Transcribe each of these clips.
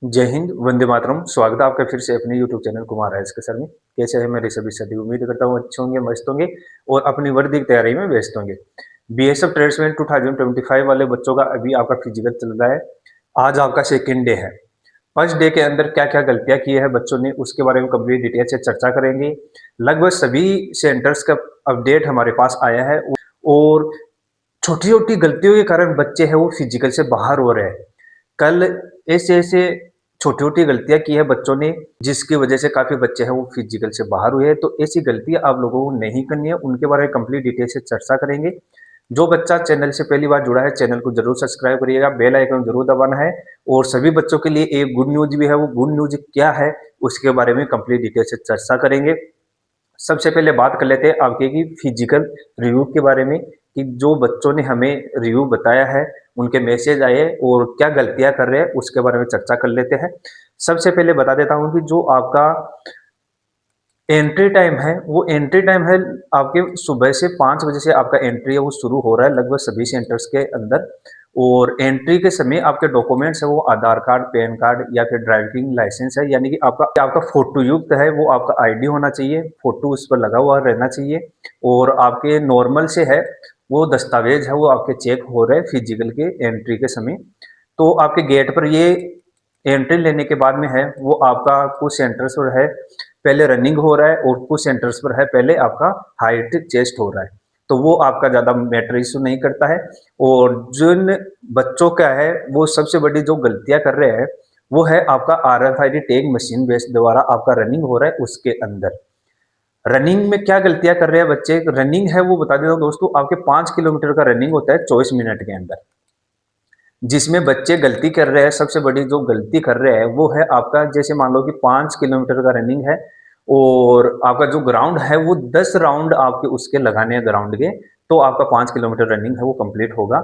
जय हिंद, वंदे मातरम। स्वागत है आपका फिर से अपने यूट्यूब चैनल कुमार राइस के सर में। कैसे हैं मेरे सभी साथी? उम्मीद करता हूँ अच्छे होंगे, मस्त होंगे और अपनी वर्दी की तैयारी में व्यस्त होंगे। बीएसएफ ट्रेड्समैन 2025 वाले बच्चों का अभी आपका फिजिकल चल रहा है। आज आपका सेकेंड डे है। फर्स्ट डे के अंदर क्या क्या गलतियां की है बच्चों ने, उसके बारे में कंप्लीट डिटेल से चर्चा करेंगे। लगभग सभी सेंटर्स का अपडेट हमारे पास आया है और छोटी छोटी गलतियों के कारण बच्चे हैं वो फिजिकल से बाहर हो रहे हैं। कल ऐसे ऐसे छोटी-छोटी गलतियाँ की है बच्चों ने, जिसकी वजह से काफ़ी बच्चे हैं वो फिजिकल से बाहर हुए हैं। तो ऐसी गलतियाँ आप लोगों को नहीं करनी है, उनके बारे में कंप्लीट डिटेल से चर्चा करेंगे। जो बच्चा चैनल से पहली बार जुड़ा है, चैनल को जरूर सब्सक्राइब करिएगा, बेल आइकन जरूर दबाना है। और सभी बच्चों के लिए एक गुड न्यूज भी है, वो गुड न्यूज क्या है उसके बारे में कंप्लीट डिटेल से चर्चा करेंगे। सबसे पहले बात कर लेते हैं आपके की फिजिकल रिव्यू के बारे में, कि जो बच्चों ने हमें रिव्यू बताया है, उनके मैसेज आए और क्या गलतियां कर रहे हैं उसके बारे में चर्चा कर लेते हैं। सबसे पहले बता देता हूं कि जो आपका एंट्री टाइम है वो एंट्री टाइम है आपके सुबह से 5 बजे से आपका एंट्री है वो शुरू हो रहा है लगभग सभी सेंटर्स के अंदर। और एंट्री के समय आपके डॉक्यूमेंट्स है वो आधार कार्ड, पैन कार्ड या फिर ड्राइविंग लाइसेंस है, यानी कि आपका आपका फोटो युक्त है वो आपका आईडी होना चाहिए, फोटो उस पर लगा हुआ रहना चाहिए। और आपके नॉर्मल से है वो दस्तावेज है वो आपके चेक हो रहे हैं फिजिकल के एंट्री के समय। तो आपके गेट पर ये एंट्री लेने के बाद में है वो आपका कुछ सेंटर्स पर है पहले रनिंग हो रहा है और कुछ सेंटर्स पर है पहले आपका हाइट चेस्ट हो रहा है। तो वो आपका ज़्यादा मैटर इशू नहीं करता है। और जिन बच्चों का है वो सबसे बड़ी जो गलतियां कर रहे हैं वो है आपका RFID टैग मशीन बेस द्वारा आपका रनिंग हो रहा है उसके अंदर। रनिंग में क्या गलतियां कर रहे हैं बच्चे? रनिंग है वो बता देता हूँ दोस्तों, आपके 5 किलोमीटर का रनिंग होता है 24 मिनट के अंदर। जिसमें बच्चे गलती कर रहे हैं, सबसे बड़ी जो गलती कर रहे हैं वो है आपका, जैसे मान लो कि 5 किलोमीटर का रनिंग है और आपका जो ग्राउंड है वो 10 राउंड आपके उसके लगाने हैं ग्राउंड के, तो आपका 5 किलोमीटर रनिंग है वो कंप्लीट होगा।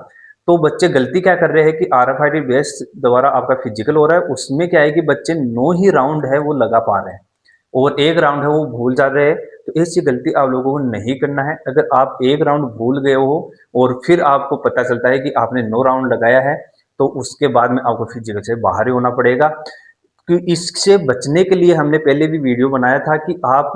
तो बच्चे गलती क्या कर रहे हैं कि RFID बेस द्वारा आपका फिजिकल हो रहा है, उसमें क्या है कि बच्चे 9 ही राउंड है वो लगा पा रहे हैं और एक राउंड है वो भूल जा रहे हैं। तो ऐसी गलती आप लोगों को नहीं करना है। अगर आप एक राउंड भूल गए हो और फिर आपको पता चलता है कि आपने 9 राउंड लगाया है, तो उसके बाद में आपको फिजिकल से बाहर ही होना पड़ेगा। कि इससे बचने के लिए हमने पहले भी वीडियो बनाया था कि आप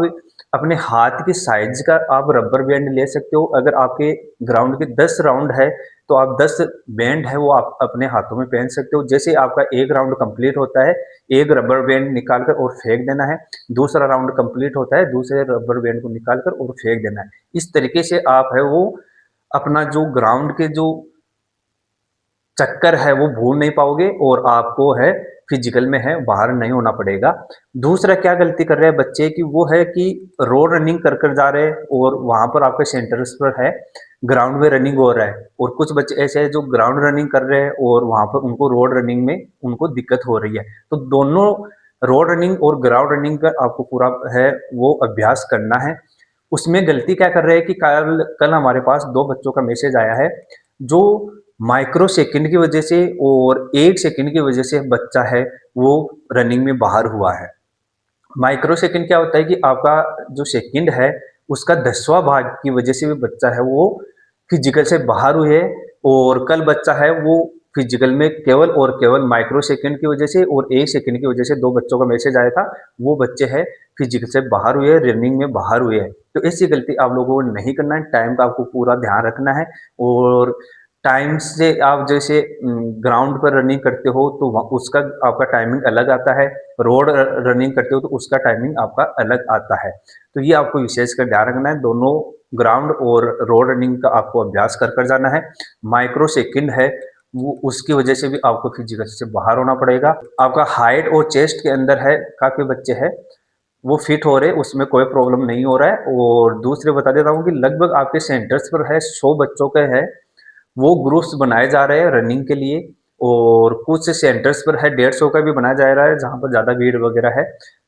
अपने हाथ की साइज का आप रबर बैंड ले सकते हो। अगर आपके ग्राउंड के 10 राउंड है तो आप 10 बैंड है वो आप अपने हाथों में पहन सकते हो। जैसे आपका एक राउंड कंप्लीट होता है, एक रबर बैंड निकाल कर और फेंक देना है, दूसरा राउंड कंप्लीट होता है, दूसरे रबर बैंड को निकाल कर और फेंक देना है। इस तरीके से आप है वो अपना जो ग्राउंड के जो चक्कर है वो भूल नहीं पाओगे और आपको है फिजिकल में है बाहर नहीं होना पड़ेगा। दूसरा क्या गलती कर रहे हैं बच्चे की वो है कि रोड रनिंग कर कर जा रहे हैं और वहां पर आपके सेंटर्स पर है ग्राउंड में रनिंग हो रहा है, और कुछ बच्चे ऐसे हैं जो ग्राउंड रनिंग कर रहे हैं और वहां पर उनको रोड रनिंग में उनको दिक्कत हो रही है। तो दोनों रोड रनिंग और ग्राउंड रनिंग का आपको पूरा है वो अभ्यास करना है। उसमें गलती क्या कर रहे हैं कि कल कल हमारे पास दो बच्चों का मैसेज आया है जो माइक्रो सेकंड की वजह से और 1 सेकंड की वजह से बच्चा है वो रनिंग में बाहर हुआ है। माइक्रो सेकंड क्या होता है कि आपका जो सेकंड है उसका 10वां भाग की वजह से भी बच्चा है वो फिजिकल से बाहर हुए है। और कल बच्चा है वो फिजिकल में केवल और केवल माइक्रो सेकंड की वजह से और 1 सेकंड की वजह से दो बच्चों का मैसेज आया था, वो बच्चे हैं फिजिकल से बाहर हुए, रनिंग में बाहर हुए हैं। तो ऐसी गलती आप लोगों को नहीं करना है, टाइम का आपको पूरा ध्यान रखना है। और टाइम से आप जैसे ग्राउंड पर रनिंग करते हो तो उसका आपका टाइमिंग अलग आता है, रोड रनिंग करते हो तो उसका टाइमिंग आपका अलग आता है। तो ये आपको विशेष कर ध्यान रखना है, दोनों ग्राउंड और रोड रनिंग का आपको अभ्यास कर कर जाना है। माइक्रो सेकंड है वो उसकी वजह से भी आपको फिजिकल से बाहर होना पड़ेगा। आपका हाइट और चेस्ट के अंदर है काफी बच्चे हैं वो फिट हो रहे, उसमें कोई प्रॉब्लम नहीं हो रहा है। और दूसरे बता देता हूँ कि लगभग आपके सेंटर्स पर है 100 बच्चों का है वो ग्रुप्स बनाए जा रहे हैं रनिंग के लिए। और कुछ सेंटर्स पर है 150 का भी बनाया जा रहा है जहां पर ज्यादा भीड़ वगैरह है।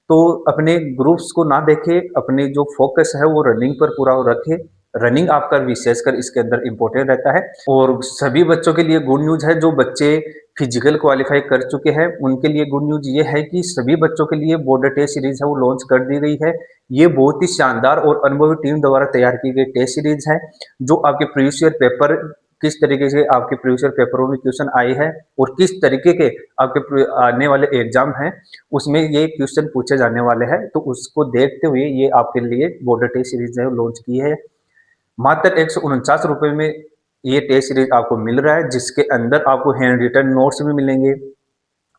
तो अपने ग्रुप्स को ना देखे, अपने जो फोकस है वो रनिंग पर पूरा रखे। रनिंग आपका विशेषकर इसके अंदर इंपॉर्टेंट रहता है। और सभी बच्चों के लिए गुड न्यूज है, जो बच्चे फिजिकल क्वालिफाई कर चुके हैं उनके लिए गुड न्यूज ये है कि सभी बच्चों के लिए बॉर्डर टेस्ट सीरीज है वो लॉन्च कर दी गई है। ये बहुत ही शानदार और अनुभवी टीम द्वारा तैयार की गई टेस्ट सीरीज है जो आपके प्रीवियस ईयर पेपर किस तरीके से आपके प्रीवियस ईयर पेपरों में क्वेश्चन आए हैं और किस तरीके के आपके आने वाले एग्जाम हैं उसमें ये क्वेश्चन पूछे जाने वाले हैं, तो उसको देखते हुए ये आपके लिए बॉर्डर टेस्ट सीरीज जो है लॉन्च की है। मात्र 149 रुपए में ये टेस्ट सीरीज आपको मिल रहा है, जिसके अंदर आपको हैंड रिटन नोट्स भी मिलेंगे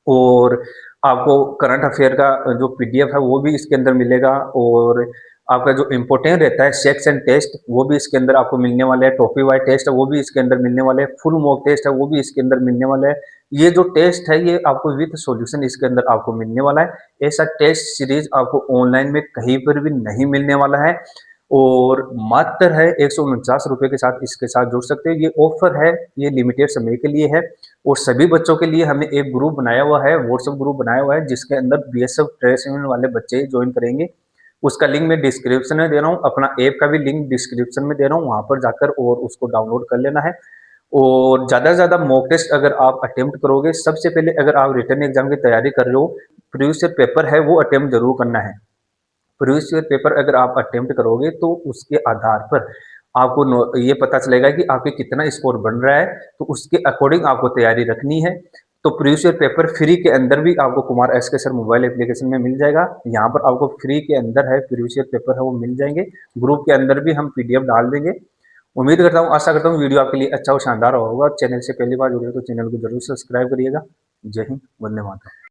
और आपको करंट अफेयर का जो पीडीएफ है वो भी इसके अंदर मिलेगा और आपका जो इम्पोर्टेंट रहता है सेक्शन टेस्ट वो भी इसके अंदर आपको मिलने वाले हैं, टॉपिक वाइज टेस्ट है वो भी इसके अंदर मिलने वाले हैं, फुल मॉक टेस्ट है वो भी इसके अंदर मिलने वाला है। ये जो टेस्ट है ये आपको विद सॉल्यूशन इसके अंदर आपको मिलने वाला है। ऐसा टेस्ट सीरीज आपको ऑनलाइन में कहीं पर भी नहीं मिलने वाला है और मात्र है 149 रुपए के साथ इसके साथ जुड़ सकते हो। ये ऑफर है, ये लिमिटेड समय के लिए है और सभी बच्चों के लिए हमने एक ग्रुप बनाया हुआ है, व्हाट्सएप ग्रुप बनाया हुआ है जिसके अंदर बीएसएफ ट्रेड्स यूनियन वाले बच्चे ज्वाइन करेंगे। उसका लिंक मैं डिस्क्रिप्शन में दे रहा हूँ, अपना ऐप का भी लिंक डिस्क्रिप्शन में दे रहा हूँ, वहां पर जाकर और उसको डाउनलोड कर लेना है। और ज़्यादा से ज़्यादा मॉक टेस्ट अगर आप अटेम्प्ट करोगे, सबसे पहले अगर आप रिटर्न एग्जाम की तैयारी कर रहे हो, प्रीवियस ईयर पेपर है वो अटेम्प्ट जरूर करना है। प्रीवियस ईयर पेपर अगर आप अटेम्प्ट करोगे तो उसके आधार पर आपको ये पता चलेगा कि आपके कितना स्कोर बन रहा है, तो उसके अकॉर्डिंग आपको तैयारी रखनी है। तो प्रीवियस ईयर पेपर फ्री के अंदर भी आपको कुमार एस के सर मोबाइल एप्लीकेशन में मिल जाएगा। यहाँ पर आपको फ्री के अंदर है प्रीवियस ईयर पेपर है वो मिल जाएंगे। ग्रुप के अंदर भी हम पीडीएफ डाल देंगे। उम्मीद करता हूँ, आशा करता हूँ वीडियो आपके लिए अच्छा और शानदार होगा। चैनल से पहली बार जुड़े हो तो चैनल को जरूर सब्सक्राइब करिएगा। जय हिंद, वंदे मातरम।